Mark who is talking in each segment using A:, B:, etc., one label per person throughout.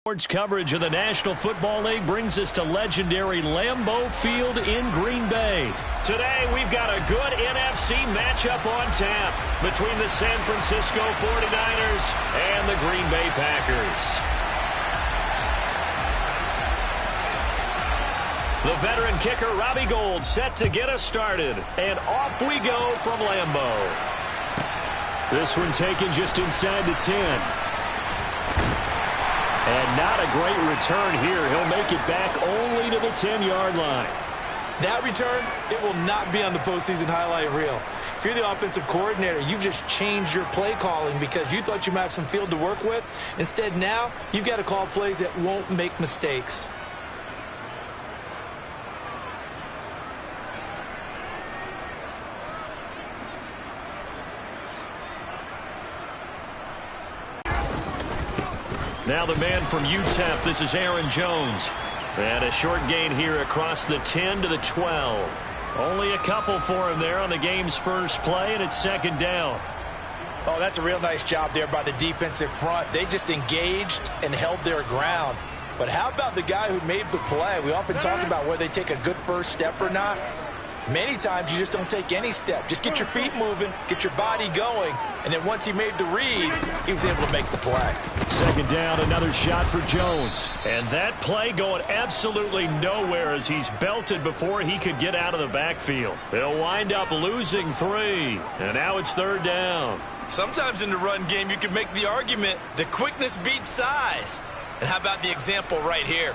A: Sports coverage of the National Football League brings us to legendary Lambeau Field in Green Bay. Today, we've got a good NFC matchup on tap between the San Francisco 49ers and the Green Bay Packers. The veteran kicker, Robbie Gould, set to get us started. And off we go from Lambeau. This one taken just inside the 10. And not a great return here. He'll make it back only to the 10-yard line.
B: That return, it will not be on the postseason highlight reel. If you're the offensive coordinator, you've just changed your play calling because you thought you might have some field to work with. Instead, now, you've got to call plays that won't make mistakes.
A: Now the man from UTEP, this is Aaron Jones. And a short gain here across the 10 to the 12. Only a couple for him there on the game's first play, and it's second down.
B: Oh, that's a real nice job there by the defensive front. They just engaged and held their ground. But how about the guy who made the play? We often talk about whether they take a good first step or not. Many times you just don't take any step. Just get your feet moving, get your body going, and then once he made the read, he was able to make the play.
A: Second down, another shot for Jones. And that play going absolutely nowhere as he's belted before he could get out of the backfield. They'll wind up losing 3, and now it's third down.
B: Sometimes in the run game you can make the argument that quickness beats size. And how about the example right here?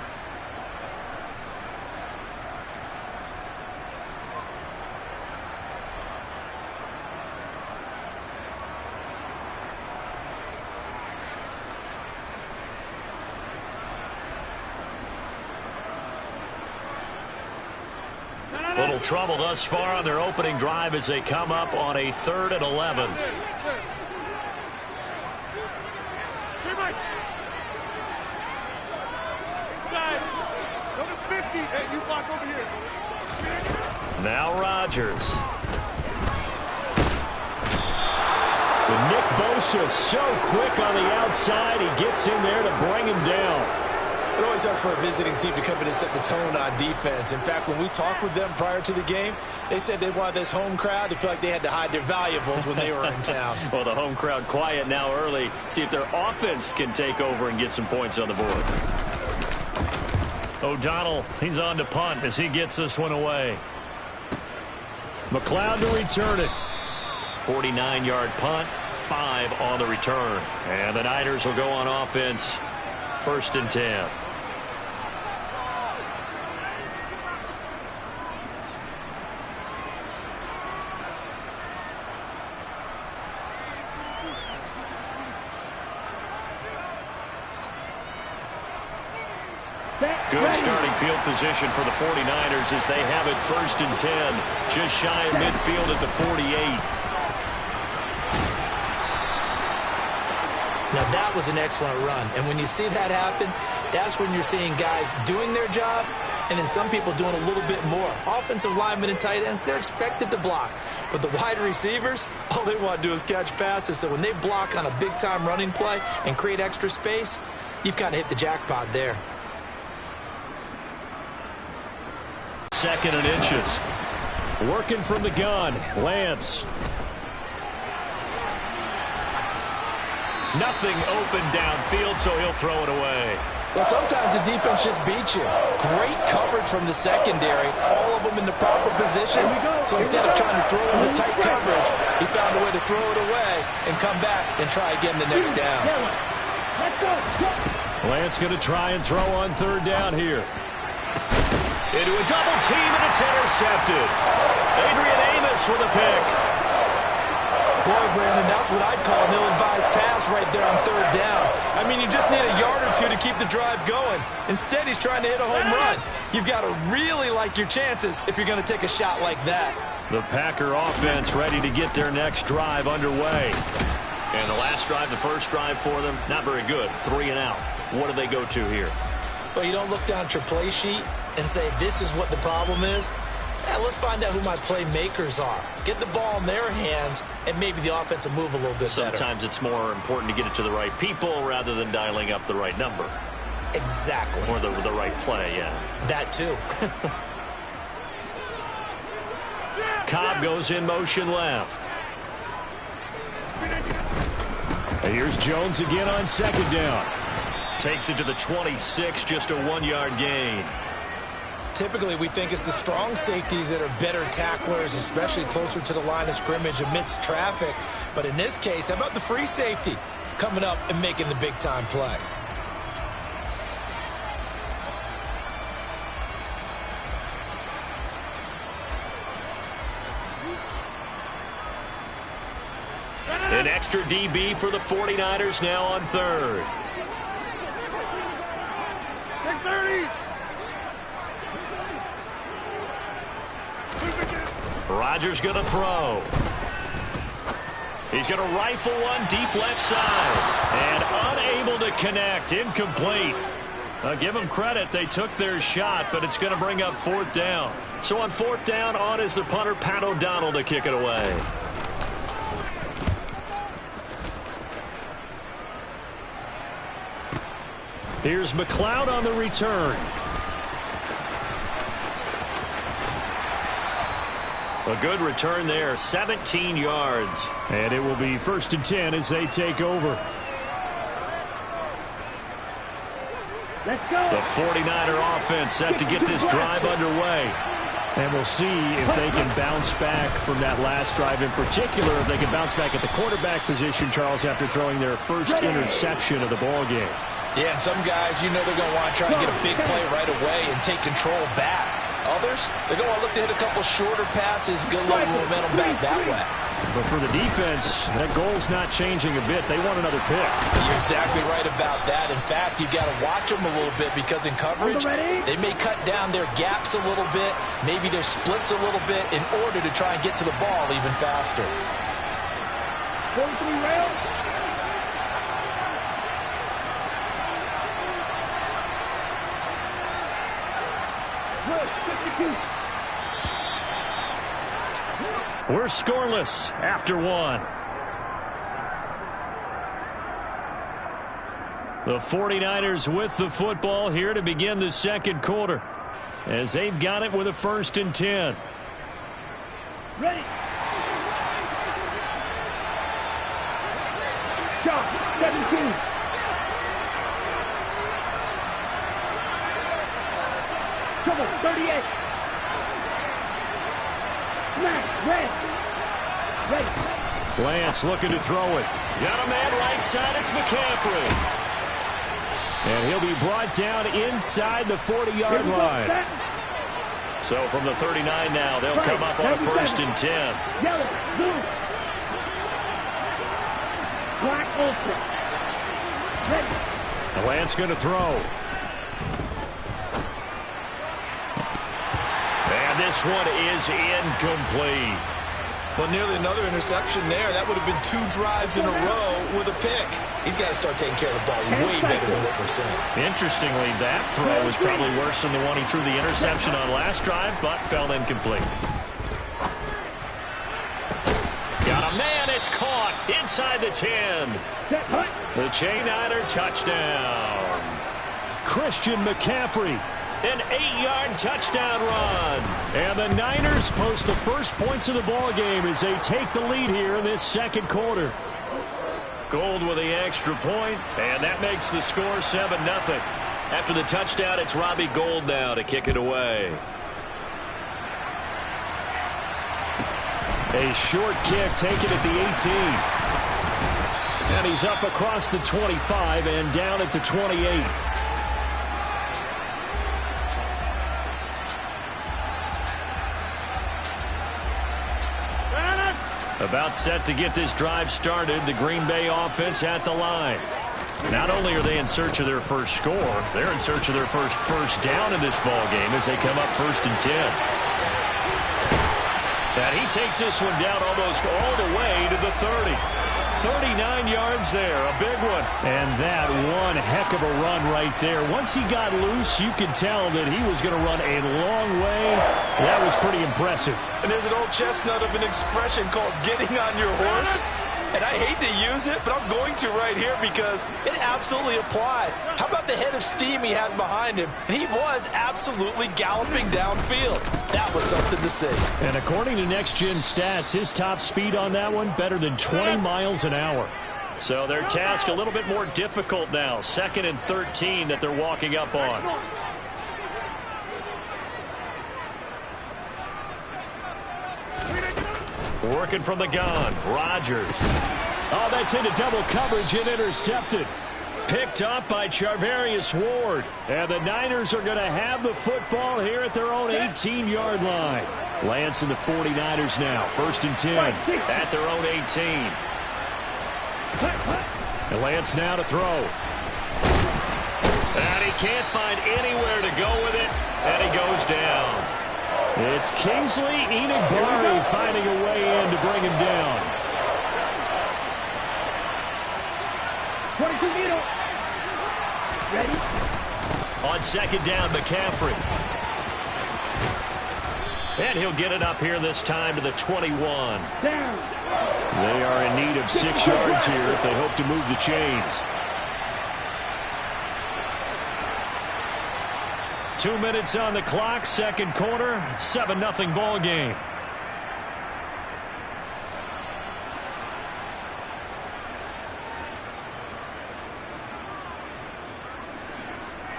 A: Little trouble thus far on their opening drive as they come up on a 3rd and 11. Now Rodgers. With Nick Bosa so quick on the outside, he gets in there to bring him down.
B: It always helps for a visiting team to come in and set the tone on defense. In fact, when we talked with them prior to the game, they said they wanted this home crowd to feel like they had to hide their valuables when they were in town.
A: Well, the home crowd quiet now early. See if their offense can take over and get some points on the board. O'Donnell, he's on to punt as he gets this one away. McLeod to return it. 49-yard punt, 5 on the return. And the Niners will go on offense. 1st and 10. Good starting field position for the 49ers as they have it 1st and 10. Just shy of midfield at the 48.
B: Now, that was an excellent run. And when you see that happen, that's when you're seeing guys doing their job and then some people doing a little bit more. Offensive linemen and tight ends, they're expected to block. But the wide receivers, all they want to do is catch passes. So when they block on a big-time running play and create extra space, you've kind of hit the jackpot there.
A: 2nd and inches. Working from the gun, Lance. Nothing open downfield, so he'll throw it away.
B: Well, sometimes the defense just beats you. Great coverage from the secondary, all of them in the proper position. So instead of trying to throw into tight coverage, he found a way to throw it away and come back and try again the next down.
A: Lance going to try and throw on 3rd down here. Into a double team, and it's intercepted. Adrian Amos with a pick.
B: Boy, Brandon, that's what I'd call an ill-advised pass right there on 3rd down. I mean, you just need a yard or two to keep the drive going. Instead, he's trying to hit a home run. You've got to really like your chances if you're going to take a shot like that.
A: The Packer offense ready to get their next drive underway. And the last drive, the first drive for them, not very good. 3 and out. What do they go to here?
B: Well, you don't look down at your play sheet and say, this is what the problem is. Yeah, let's find out who my playmakers are. Get the ball in their hands, and maybe the offense will move a little bit better.
A: Sometimes it's more important to get it to the right people rather than dialing up the right number.
B: Exactly.
A: Or the right play, yeah.
B: That too.
A: Cobb goes in motion left. And here's Jones again on second down. Takes it to the 26, just a 1-yard gain.
B: Typically, we think it's the strong safeties that are better tacklers, especially closer to the line of scrimmage amidst traffic. But in this case, how about the free safety coming up and making the big-time play?
A: An extra DB for the 49ers now on third.
C: 30.
A: Rodgers going to throw. He's going to rifle one deep left side. And unable to connect. Incomplete. Give them credit. They took their shot, but it's going to bring up fourth down. So on fourth down, on is the punter, Pat O'Donnell, to kick it away. Here's McLeod on the return. A good return there, 17 yards. And it will be 1st and 10 as they take over.
C: Let's go.
A: The 49er offense set to get this drive underway. And we'll see if they can bounce back from that last drive. In particular, if they can bounce back at the quarterback position, Charles, after throwing their first interception of the ball game.
B: Yeah, and some guys, you know they're going to want to try and get a big play right away and take control back. Others, they're going to look to hit a couple shorter passes, get a little momentum back that way.
A: But for the defense, that goal's not changing a bit. They want another pick.
B: You're exactly right about that. In fact, you've got to watch them a little bit because in coverage, they may cut down their gaps a little bit, maybe their splits a little bit in order to try and get to the ball even faster.
C: 43 rails.
A: We're scoreless after one. The 49ers with the football here to begin the second quarter, as they've got it with a 1st and 10.
C: Ready. Shot, 17. Trouble, 38. Smash, red. Ready.
A: Lance looking to throw it. Got a man right side. It's McCaffrey. And he'll be brought down inside the 40-yard line. So from the 39 now, they'll come up on a 1st and 10.
C: Yellow, blue. Black, ultra. Ready.
A: Lance going to throw. And this one is incomplete.
B: Well, nearly another interception there. That would have been 2 drives in a row with a pick. He's got to start taking care of the ball way better than what we're seeing.
A: Interestingly, that throw was probably worse than the one he threw the interception on last drive, but fell incomplete. Got a man. It's caught inside the 10. The Chain-Niner touchdown. Christian McCaffrey. An 8-yard touchdown run. And the Niners post the first points of the ball game as they take the lead here in this second quarter. Gold with the extra point, and that makes the score 7-0. After the touchdown, it's Robbie Gould now to kick it away. A short kick taken at the 18. And he's up across the 25 and down at the 28. About set to get this drive started, the Green Bay offense at the line. Not only are they in search of their first score, they're in search of their first down in this ball game as they come up 1st and 10. And he takes this one down almost all the way to the 30. 39 yards there, a big one. And that one heck of a run right there. Once he got loose, you could tell that he was going to run a long way. That was pretty impressive.
B: And there's an old chestnut of an expression called getting on your horse. And I hate to use it, but I'm going to right here because it absolutely applies. How about the head of steam he had behind him? And he was absolutely galloping downfield. That was something to see.
A: And according to Next Gen Stats, his top speed on that one better than 20 miles an hour. So their task a little bit more difficult now. 2nd and 13 that they're walking up on. Working from the gun, Rodgers. Oh, that's into double coverage and intercepted. Picked up by Charvarius Ward. And the Niners are going to have the football here at their own 18-yard line. Lance and the 49ers now. 1st and 10 at their own 18. And Lance now to throw. And he can't find anywhere to go with it. And he goes down. It's Kingsley Enagbare finding a way in to bring him down.
C: 22 meter. Ready?
A: On 2nd down, McCaffrey. And he'll get it up here this time to the 21.
C: Down.
A: They are in need of 6 yards here if they hope to move the chains. 2 minutes on the clock, 2nd quarter, 7-0 ball game.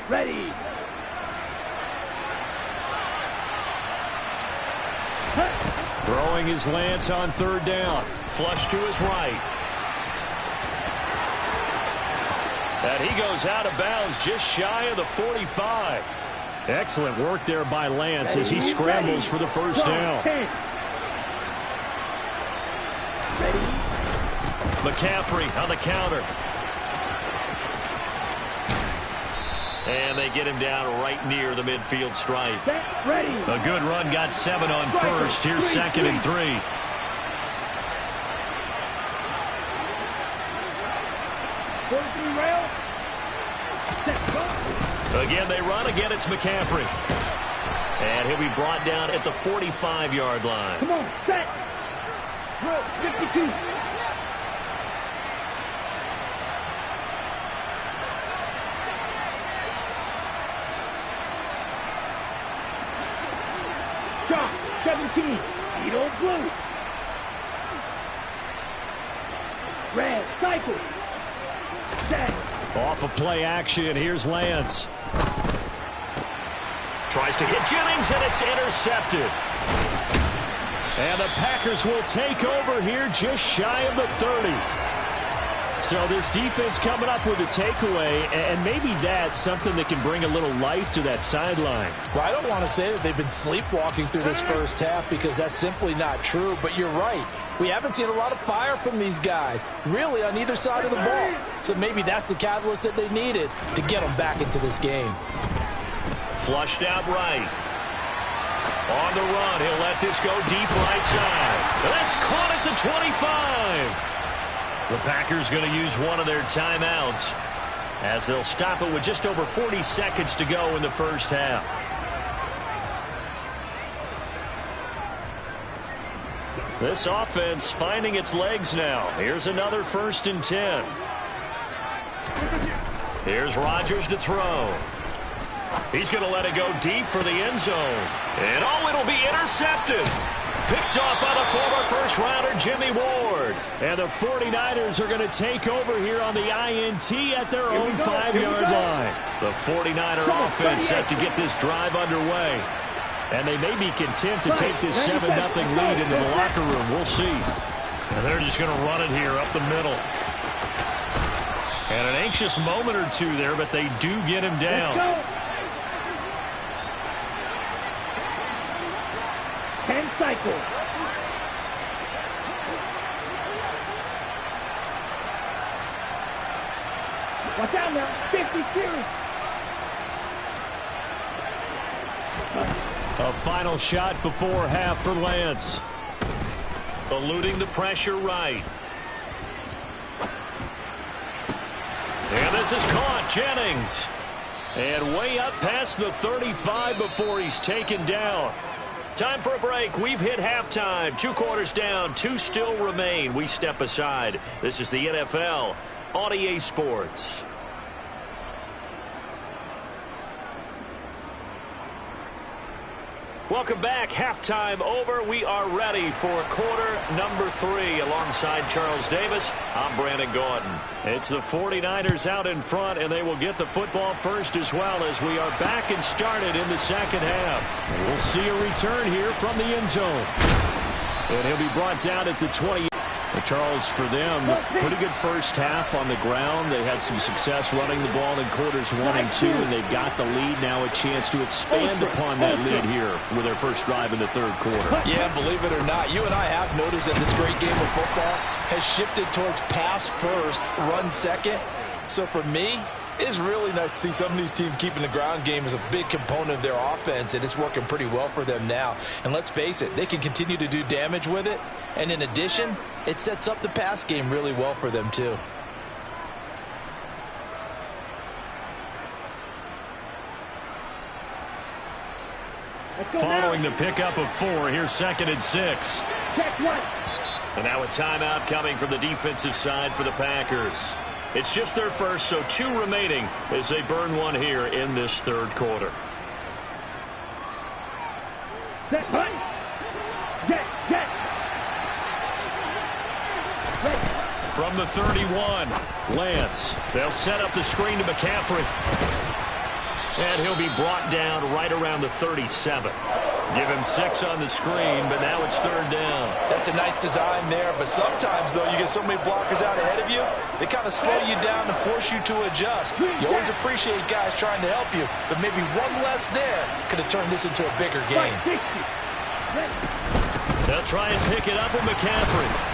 C: Ready.
A: Throwing his Lance on 3rd down. Flush to his right. And he goes out of bounds just shy of the 45. Excellent work there by Lance as he scrambles for the 1st down. McCaffrey on the counter. And they get him down right near the midfield stripe. A good run, got 7 on 1st. Here's 2nd and 3. Again, they run. Again, it's McCaffrey. And he'll be brought down at the 45-yard line.
C: Come on, set. 52. Shot, 17. Beetle blue. Red, cycle. Set.
A: Off of play action, here's Lance. Tries to hit Jennings, and it's intercepted. And the Packers will take over here just shy of the 30. So this defense coming up with a takeaway, and maybe that's something that can bring a little life to that sideline.
B: Well, I don't want to say that they've been sleepwalking through this 1st half because that's simply not true, but you're right. We haven't seen a lot of fire from these guys, really on either side of the ball. So maybe that's the catalyst that they needed to get them back into this game.
A: Flushed out right. On the run, he'll let this go deep right side. That's caught at the 25. The Packers going to use one of their timeouts as they'll stop it with just over 40 seconds to go in the 1st half. This offense finding its legs now. Here's another 1st and 10. Here's Rodgers to throw. He's going to let it go deep for the end zone. And oh, it'll be intercepted. Picked off by the former 1st-rounder Jimmy Ward. And the 49ers are going to take over here on the INT at their own 5-yard line. The 49er offense set to get this drive underway. And they may be content to take this 7-0 lead into the locker room. We'll see. And they're just going to run it here up the middle. And an anxious moment or two there, but they do get him down.
C: 10 cycles. Watch out now. 50 series.
A: A final shot before half for Lance. Eluding the pressure right. And this is caught. Jennings. And way up past the 35 before he's taken down. Time for a break. We've hit halftime. 2 quarters down, 2 still remain. We step aside. This is the NFL on EA Sports. Welcome back. Halftime over. We are ready for quarter number 3. Alongside Charles Davis, I'm Brandon Gordon. It's the 49ers out in front, and they will get the football first as well as we are back and started in the second half. And we'll see a return here from the end zone. And he'll be brought down at the 20. Charles, for them, pretty good first half on the ground. They had some success running the ball in quarters 1 and 2, and they've got the lead. Now a chance to expand upon that lead here with their first drive in the third quarter.
B: Yeah, believe it or not, you and I have noticed that this great game of football has shifted towards pass first, run second. So for me, it's really nice to see some of these teams keeping the ground game as a big component of their offense, and it's working pretty well for them now. And let's face it, they can continue to do damage with it. And in addition, it sets up the pass game really well for them too.
A: Following the pickup of 4, here's 2nd and 6. And now a timeout coming from the defensive side for the Packers. It's just their first, so 2 remaining as they burn 1 here in this third quarter. From the 31, Lance. They'll set up the screen to McCaffrey. And he'll be brought down right around the 37. Give him 6 on the screen, but now it's 3rd down.
B: That's a nice design there, but sometimes, though, you get so many blockers out ahead of you, they kind of slow you down and force you to adjust. You always appreciate guys trying to help you, but maybe one less there could have turned this into a bigger game.
A: They'll try and pick it up with McCaffrey.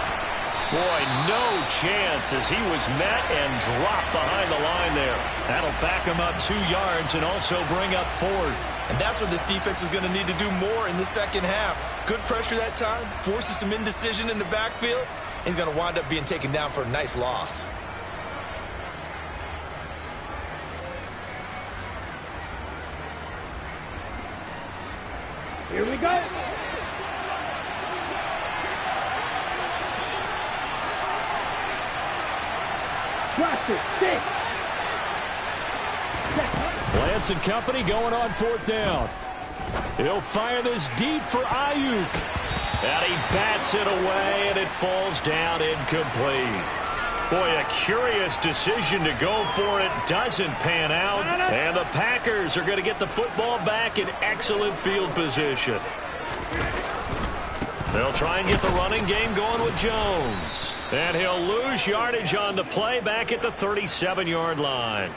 A: Boy, no chance as he was met and dropped behind the line there. That'll back him up 2 yards and also bring up 4th.
B: And that's what this defense is going to need to do more in the second half. Good pressure that time, forces some indecision in the backfield. He's going to wind up being taken down for a nice loss.
C: Here we go.
A: Lance and company going on 4th down. He'll fire this deep for Ayuk. And he bats it away, and it falls down incomplete. Boy, a curious decision to go for it. Doesn't pan out. And the Packers are going to get the football back in excellent field position. They'll try and get the running game going with Jones. And he'll lose yardage on the play back at the 37-yard line.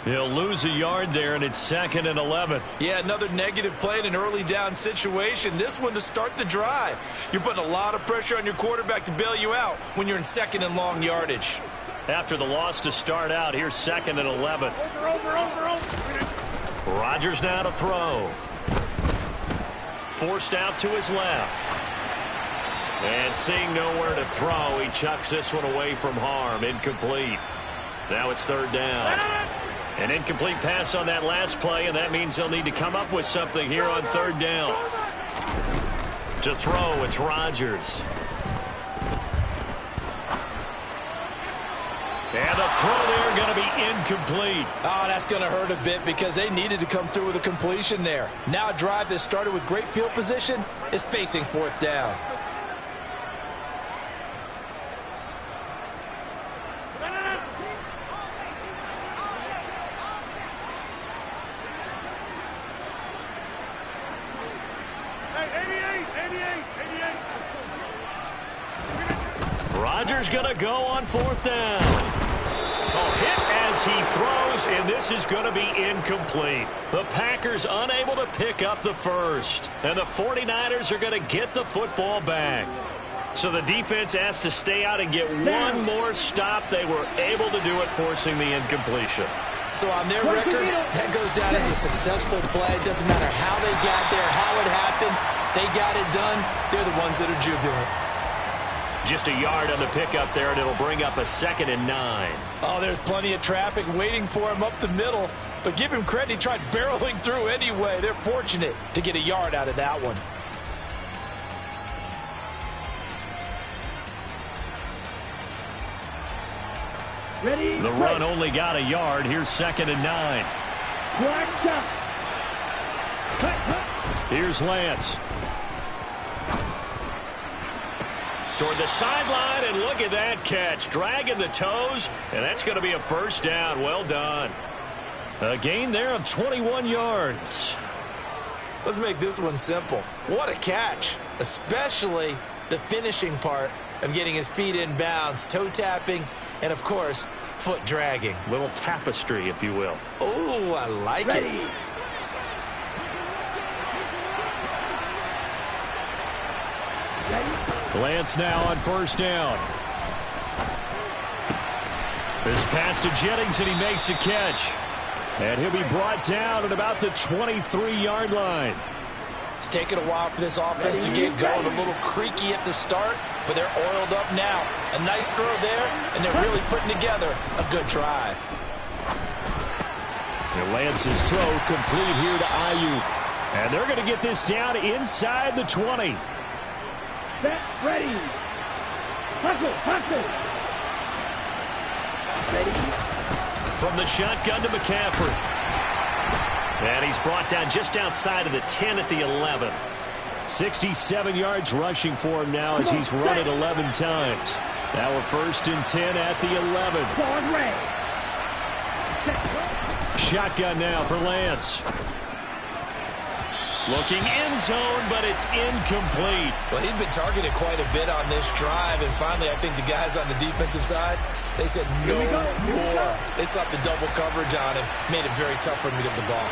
A: He'll lose a yard there, and it's 2nd and 11.
B: Yeah, another negative play in an early down situation. This one to start the drive. You're putting a lot of pressure on your quarterback to bail you out when you're in 2nd and long yardage.
A: After the loss to start out, here's 2nd and 11. Rodgers now to throw. Forced out to his left. And seeing nowhere to throw, he chucks this one away from harm. Incomplete. Now it's 3rd down. An incomplete pass on that last play, and that means they'll need to come up with something here on 3rd down. To throw, it's Rodgers. And the throw there going to be incomplete.
B: Oh, that's going to hurt a bit because they needed to come through with a completion there. Now a drive that started with great field position is facing 4th down.
A: Rodgers going to go on 4th down. Hit as he throws, and this is going to be incomplete. The Packers unable to pick up the first, and the 49ers are going to get the football back. So the defense has to stay out and get one more stop. They were able to do it, forcing the incompletion.
B: So on their record, that goes down as a successful play. It doesn't matter how they got there, how it happened. They got it done. They're the ones that are jubilant.
A: Just a yard on the pickup there, and it'll bring up a 2nd and 9.
B: Oh, there's plenty of traffic waiting for him up the middle. But give him credit, he tried barreling through anyway. They're fortunate to get a yard out of that one.
C: Ready?
A: The run only got a yard. Here's 2nd and 9.
C: Black shot.
A: Here's Lance. Toward the sideline, and look at that catch. Dragging the toes, and that's going to be a first down. Well done. A gain there of 21 yards.
B: Let's make this one simple. What a catch, especially the finishing part of getting his feet in bounds, toe tapping, and, of course, foot dragging.
A: Little tapestry, if you will.
B: Oh, I like it.
A: Lance now on first down. This pass to Jennings, and he makes a catch. And he'll be brought down at about the 23-yard line.
D: It's taken a while for this offense to get going. A little creaky at the start, but they're oiled up now. A nice throw there, and they're really putting together a good drive.
A: And Lance's throw complete here to Ayuk. And they're going to get this down inside the 20.
C: Set, ready. Hustle, hustle. Ready.
A: From the shotgun to McCaffrey. And he's brought down just outside of the 10 at the 11. 67 yards rushing for him now as he's run it 11 times. Now we're 1st and 10 at the 11. Shotgun now for Lance. Looking end zone, but it's incomplete.
B: Well, he'd been targeted quite a bit on this drive, and finally I think the guys on the defensive side, they said no more. They slapped the double coverage on him, made it very tough for him to get the ball.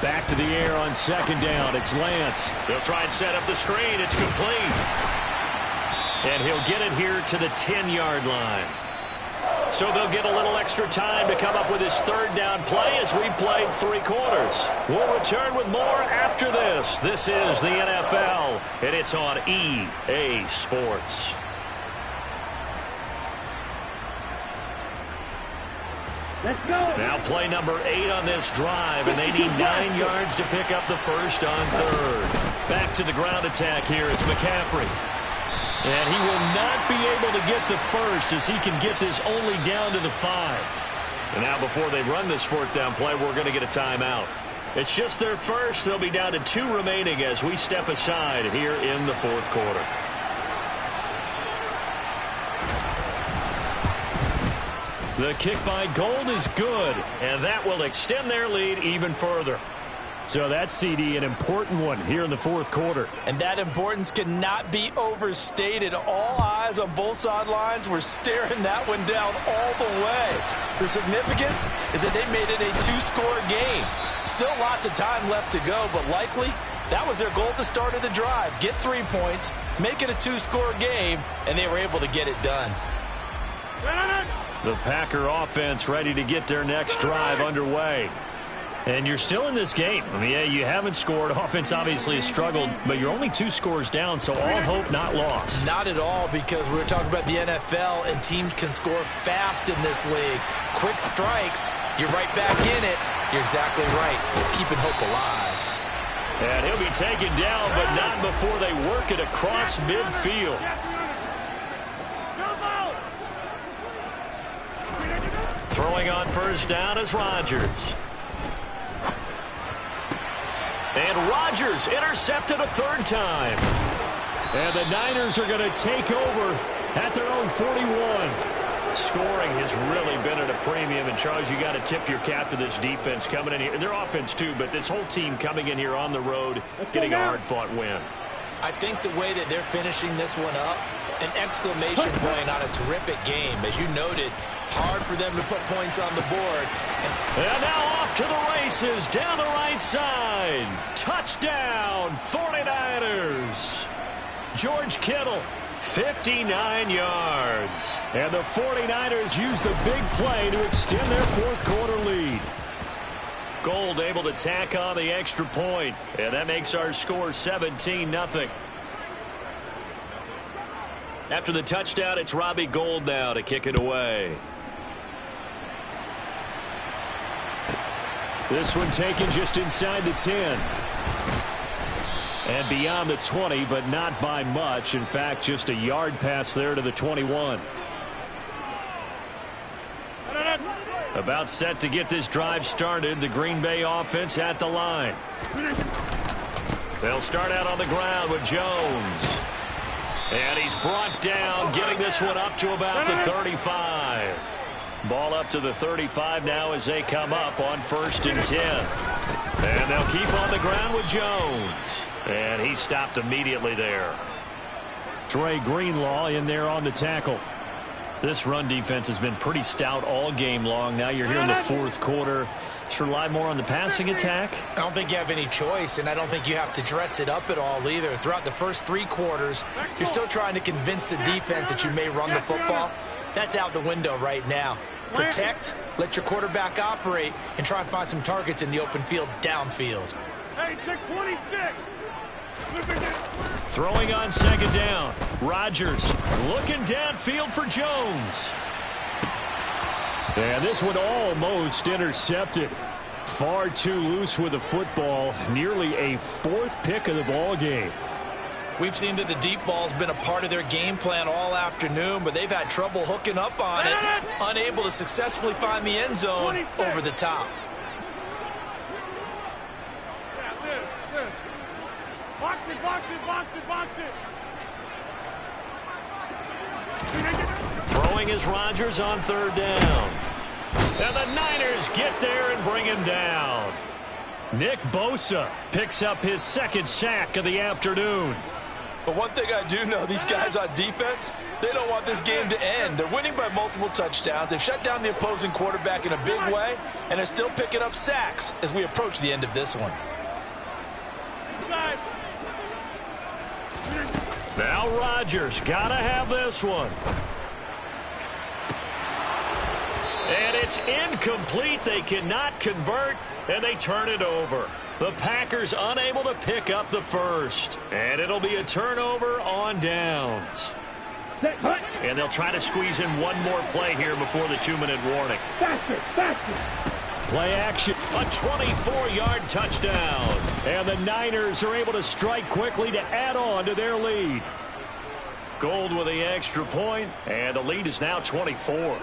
A: Back to the air on 2nd down. It's Lance. They'll try and set up the screen. It's complete. And he'll get it here to the 10-yard line. So they'll get a little extra time to come up with his 3rd down play as we've played 3 quarters. We'll return with more after this. This is the NFL, and it's on EA Sports.
C: Let's go.
A: Now play number 8 on this drive, and they need 9 yards to pick up the first on 3rd. Back to the ground attack here. It's McCaffrey. And he will not be able to get the first as he can get this only down to the 5. And now before they run this 4th down play, we're going to get a timeout. It's just their first. They'll be down to 2 remaining as we step aside here in the 4th quarter. The kick by Gold is good, and that will extend their lead even further. So that's, CD, an important one here in the 4th quarter.
D: And that importance cannot be overstated. All eyes on both sidelines were staring that one down all the way. The significance is that they made it a 2-score game. Still lots of time left to go, but likely that was their goal at the start of the drive. Get 3 points, make it a 2-score game, and they were able to get it done.
A: The Packer offense ready to get their next drive underway. And you're still in this game. I mean, yeah, you haven't scored. Offense obviously has struggled, but you're only 2 scores down, so all hope not lost.
B: Not at all, because we were talking about the NFL, and teams can score fast in this league. Quick strikes, you're right back in it. You're exactly right. Keeping hope alive.
A: And he'll be taken down, but not before they work it across midfield. Throwing on first down is Rodgers. And Rodgers intercepted a 3rd time. And the Niners are going to take over at their own 41. Scoring has really been at a premium. And, Charles, you got to tip your cap to this defense coming in here. Their offense, too, but this whole team coming in here on the road, getting a hard-fought win.
B: I think the way that they're finishing this one up, an exclamation point on a terrific game. As you noted, hard for them to put points on the board.
A: And now off to the races down the right side. Touchdown, 49ers. George Kittle, 59 yards. And the 49ers use the big play to extend their 4th quarter lead. Gold able to tack on the extra point, and that makes our score 17-0. After the touchdown, it's Robbie Gould now to kick it away. This one taken just inside the 10. And beyond the 20, but not by much. In fact, just a yard pass there to the 21. About set to get this drive started. The Green Bay offense at the line. They'll start out on the ground with Jones. And he's brought down, getting this one up to about the 35. Ball up to the 35 now as they come up on 1st and 10. And they'll keep on the ground with Jones. And he stopped immediately there. Trey Greenlaw in there on the tackle. This run defense has been pretty stout all game long. Now you're here in the 4th quarter. Should rely more on the passing attack.
B: I don't think you have any choice, and I don't think you have to dress it up at all either. Throughout the first 3 quarters, you're still trying to convince the defense that you may run the football. That's out the window right now. Protect, let your quarterback operate, and try and find some targets in the open field downfield.
C: Hey, 626.
A: Throwing on 2nd down. Rodgers looking downfield for Jones. And this one almost intercepted. Far too loose with the football. Nearly a 4th pick of the ball game.
B: We've seen that the deep ball's been a part of their game plan all afternoon, but they've had trouble hooking up on it, unable to successfully find the end zone over the top.
C: Box it, box it, box it, box it.
A: Throwing is Rodgers on 3rd down. And the Niners get there and bring him down. Nick Bosa picks up his 2nd sack of the afternoon.
D: But one thing I do know, these guys on defense, they don't want this game to end. They're winning by multiple touchdowns. They've shut down the opposing quarterback in a big way, and they're still picking up sacks as we approach the end of this one.
A: Now Rodgers gotta have this one. And it's incomplete. They cannot convert, and they turn it over. The Packers unable to pick up the 1st. And it'll be a turnover on downs. And they'll try to squeeze in one more play here before the 2-minute warning.
C: Faster, faster.
A: Play action. A 24-yard touchdown. And the Niners are able to strike quickly to add on to their lead. Gold with the extra point, and the lead is now 24.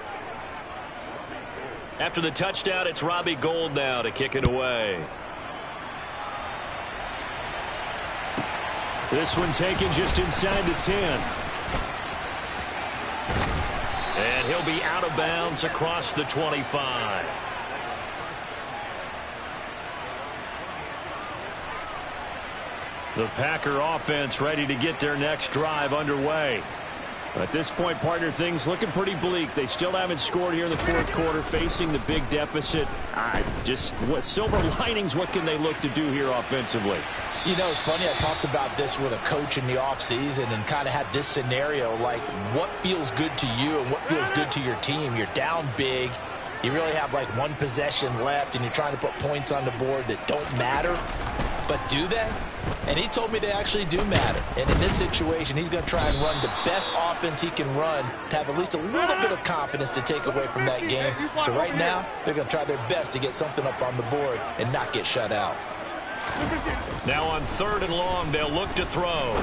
A: After the touchdown, it's Robbie Gould now to kick it away. This one taken just inside the 10. And he'll be out of bounds across the 25. The Packer offense ready to get their next drive underway. At this point, partner, things looking pretty bleak. They still haven't scored here in the 4th quarter, facing the big deficit. What silver linings, what can they look to do here offensively?
B: You know, it's funny, I talked about this with a coach in the offseason and kind of had this scenario, like what feels good to you and what feels good to your team. You're down big. You really have like 1 possession left, and you're trying to put points on the board that don't matter. But do they? And he told me they actually do matter. And in this situation, he's going to try and run the best offense he can run to have at least a little bit of confidence to take away from that game. So right now, they're going to try their best to get something up on the board and not get shut out.
A: Now on 3rd and long, they'll look to throw.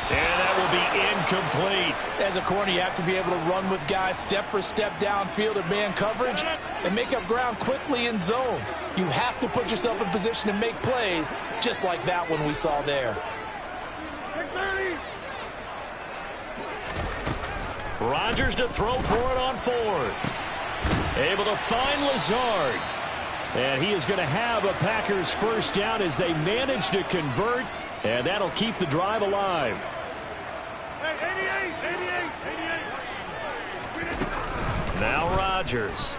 A: And that will be incomplete.
B: As a corner, you have to be able to run with guys step for step downfield in man coverage and make up ground quickly in zone. You have to put yourself in position to make plays, just like that one we saw there.
A: Rodgers to throw for it on 4th. Able to find Lazard. And he is going to have a Packers 1st down as they manage to convert. And that'll keep the drive alive.
C: Hey, 88.
A: Now Rodgers.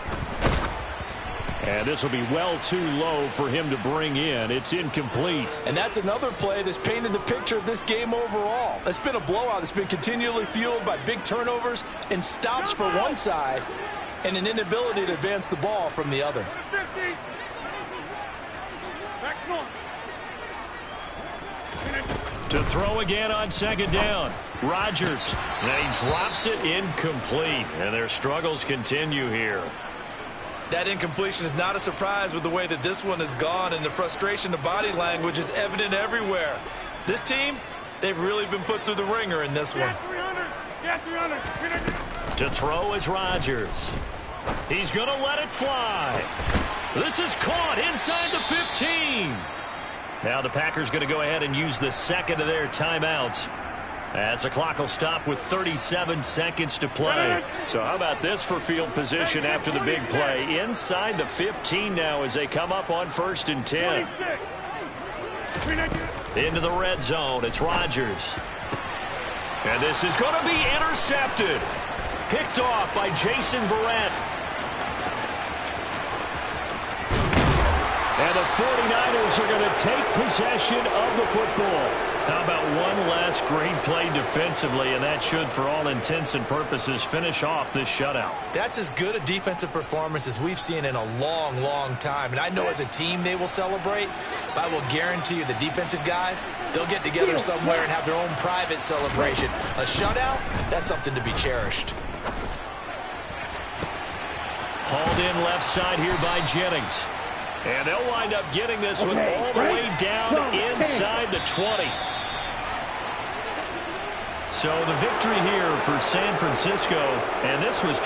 A: And this will be well too low for him to bring in. It's incomplete.
D: And that's another play that's painted the picture of this game overall. It's been a blowout. It's been continually fueled by big turnovers and stops for one side and an inability to advance the ball from the other.
A: To throw again on 2nd down. Rodgers. And he drops it incomplete. And their struggles continue here.
B: That incompletion is not a surprise with the way that this one has gone, and the frustration, the body language is evident everywhere. This team, they've really been put through the ringer in this one.
C: Yeah, 300.
A: To throw is Rodgers. He's going to let it fly. This is caught inside the 15. Now the Packers going to go ahead and use the second of their timeouts, as the clock will stop with 37 seconds to play. So how about this for field position after the big play? Inside the 15 now as they come up on 1st and 10. Into the red zone. It's Rodgers. And this is going to be intercepted. Picked off by Jason Verrett. And the 49ers are going to take possession of the football. How about one last great play defensively, and that should, for all intents and purposes, finish off this shutout.
B: That's as good a defensive performance as we've seen in a long, long time. And I know as a team they will celebrate, but I will guarantee you the defensive guys, they'll get together somewhere and have their own private celebration. A shutout, that's something to be cherished.
A: Hauled in left side here by Jennings. And they'll wind up getting this one all the way down inside the 20. So the victory here for San Francisco, and this was